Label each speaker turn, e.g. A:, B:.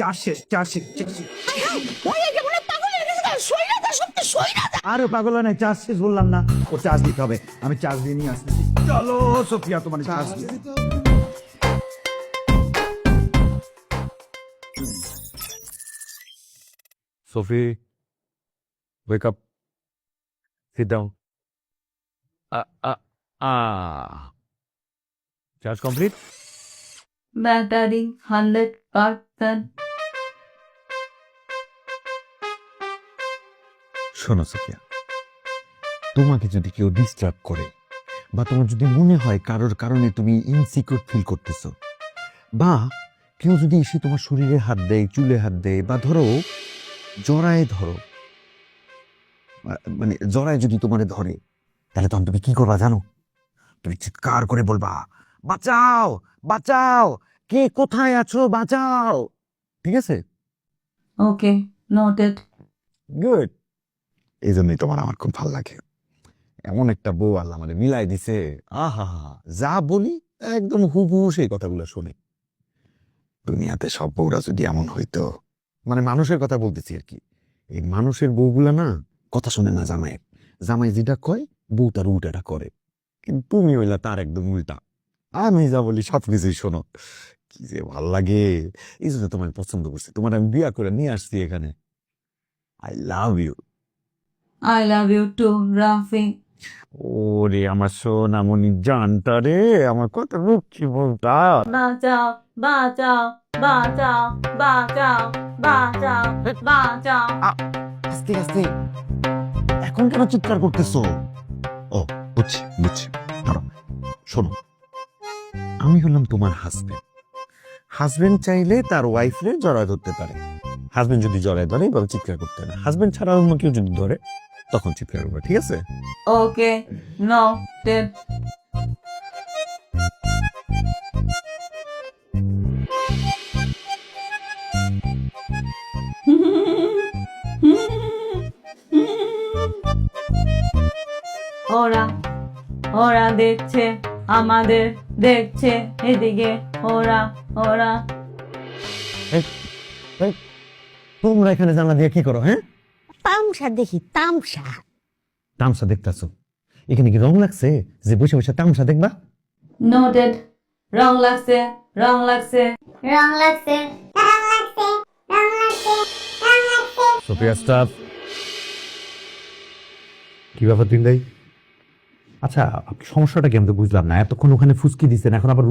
A: চা শেষ আরে পাগল নাই, চার্জ শেষ বললাম না, ও চার্জ দিতে হবে, আমি চার্জ দিয়ে নিয়ে আসতেছি। চলো সোফিয়া, তোমার charge
B: Sophie, wake up. Sit down. Charge complete?
C: Battery 100%.
B: শোনো সোফিয়া, তোমাকে যদি কেউ ডিস্টার্ব করে বা তোমার যদি মনে হয় কারোর কারণে তুমি ইনসিকিউর ফিল করতেছো, বা কেউ যদি এসে তোমার শরীরে হাত দেয়, চুলে হাত দেয়, বা ধরো জড়ায় ধরো, মানে জড়ায় যদি তোমারে ধরে, তাহলে তখন তুমি কি করবা জানো? তুমি চিৎকার করে বলবা, বাঁচাও বাঁচাও, কে কোথায় আছো, বাঁচাও। ঠিক আছে?
C: Okay, noted.
B: গুড। এই জন্যই তোমার আমার খুব ভালো লাগে। এমন একটা বউ আল্লাহ মানে মিলাই দিছে, আহা যা বলি একদম হুবহু সেই কথাগুলো শুনে। দুনিয়াতে সব বউরা যদি এমন হইতো, মানে মানুষের কথা বলতেছি আর কি, এই মানুষের বউগুলা না কথা শুনে না জামাই, জামাই যেটা কয় বউ তার উল্টাটা করে। কিন্তু তুমি হইলা তার একদম উল্টা, আমি যা বলি সবকিছুই শোনো। কি যে ভাল লাগে, এই জন্য তোমায় পছন্দ করছি, তোমার আমি বিয়া করে নিয়ে আসছি এখানে। I love you.
C: I love you too, Rafi.
B: ওরে আমার সোনামণি জানটা রে, আমার কত লক্ষ্মী বউটা।
C: বাঁচাও বাঁচাও বাঁচাও বাঁচাও বাঁচাও বাঁচাও।
B: আস্তে আস্তে, এখন কেন চিৎকার করতেছো? ও বুঝছি বুঝছি, দাঁড়াও। শোনো, আমি হলাম তোমার হাজবেন্ড। হাজবেন্ড চাইলে তার ওয়াইফরে জড়ায় ধরতে পারে। হাজবেন্ড যদি জড়ায় ধরে এবার চিৎকার করতে না, হাজবেন্ড ছাড়া অন্য কেউ যদি ধরে তখন চিৎকার করবে। ঠিক আছে?
C: Okay, noted. ওরা ওরা দেখছে, আমাদের দেখছে, এদিকে ওরা ওরা।
B: তোমরা এখানে জানলা দিয়ে কি করো? হ্যাঁ,
D: তামসা দেখি, তামসা।
B: তামসা দেখতেছো? এখানে কি রং লাগছে যে বসে বসে তামসা দেখবা?
C: নোটেড। রং লাগছে, রং লাগছে।
D: রং লাগছে, রং লাগছে, রং লাগছে, রং লাগছে।
B: সোফিয়া স্টাফ, কি ব্যাপার দিন ভাই? আচ্ছা, সমস্যাটা কি আমি তো বুঝলাম না, এতক্ষণ ওখানে ফুসকি দিচ্ছেন, এখন আবার